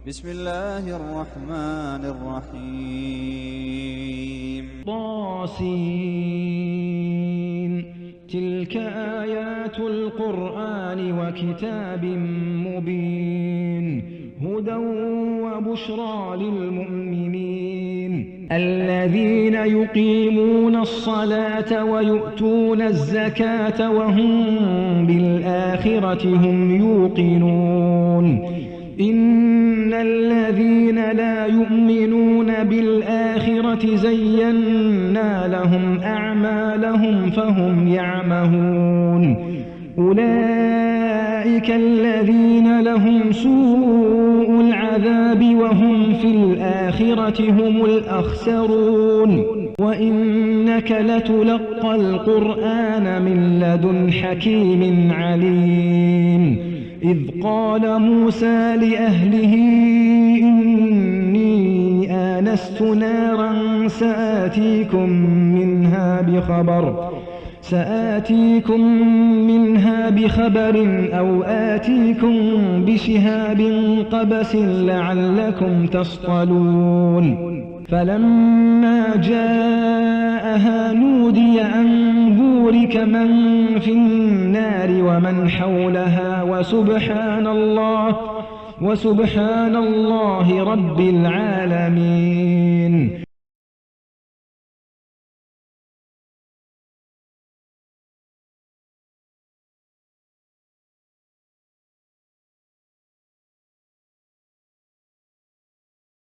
بسم الله الرحمن الرحيم طاسين تلك آيات القرآن وكتاب مبين هدى وبشرى للمؤمنين الذين يقيمون الصلاة ويؤتون الزكاة وهم بالآخرة هم يوقنون إن الذين لا يؤمنون بالآخرة زينا لهم أعمالهم فهم يعمهون أولئك الذين لهم سوء العذاب وهم في الآخرة هم الأخسرون وإنك لتلقى القرآن من لدن حكيم عليم إذ قال موسى لأهله إني آنست نارا سآتيكم منها بخبر أو آتيكم بشهاب قبس لعلكم تصطلون فلما جاءها نودي أن بورك من في النار ومن حولها وسبحان الله رب العالمين.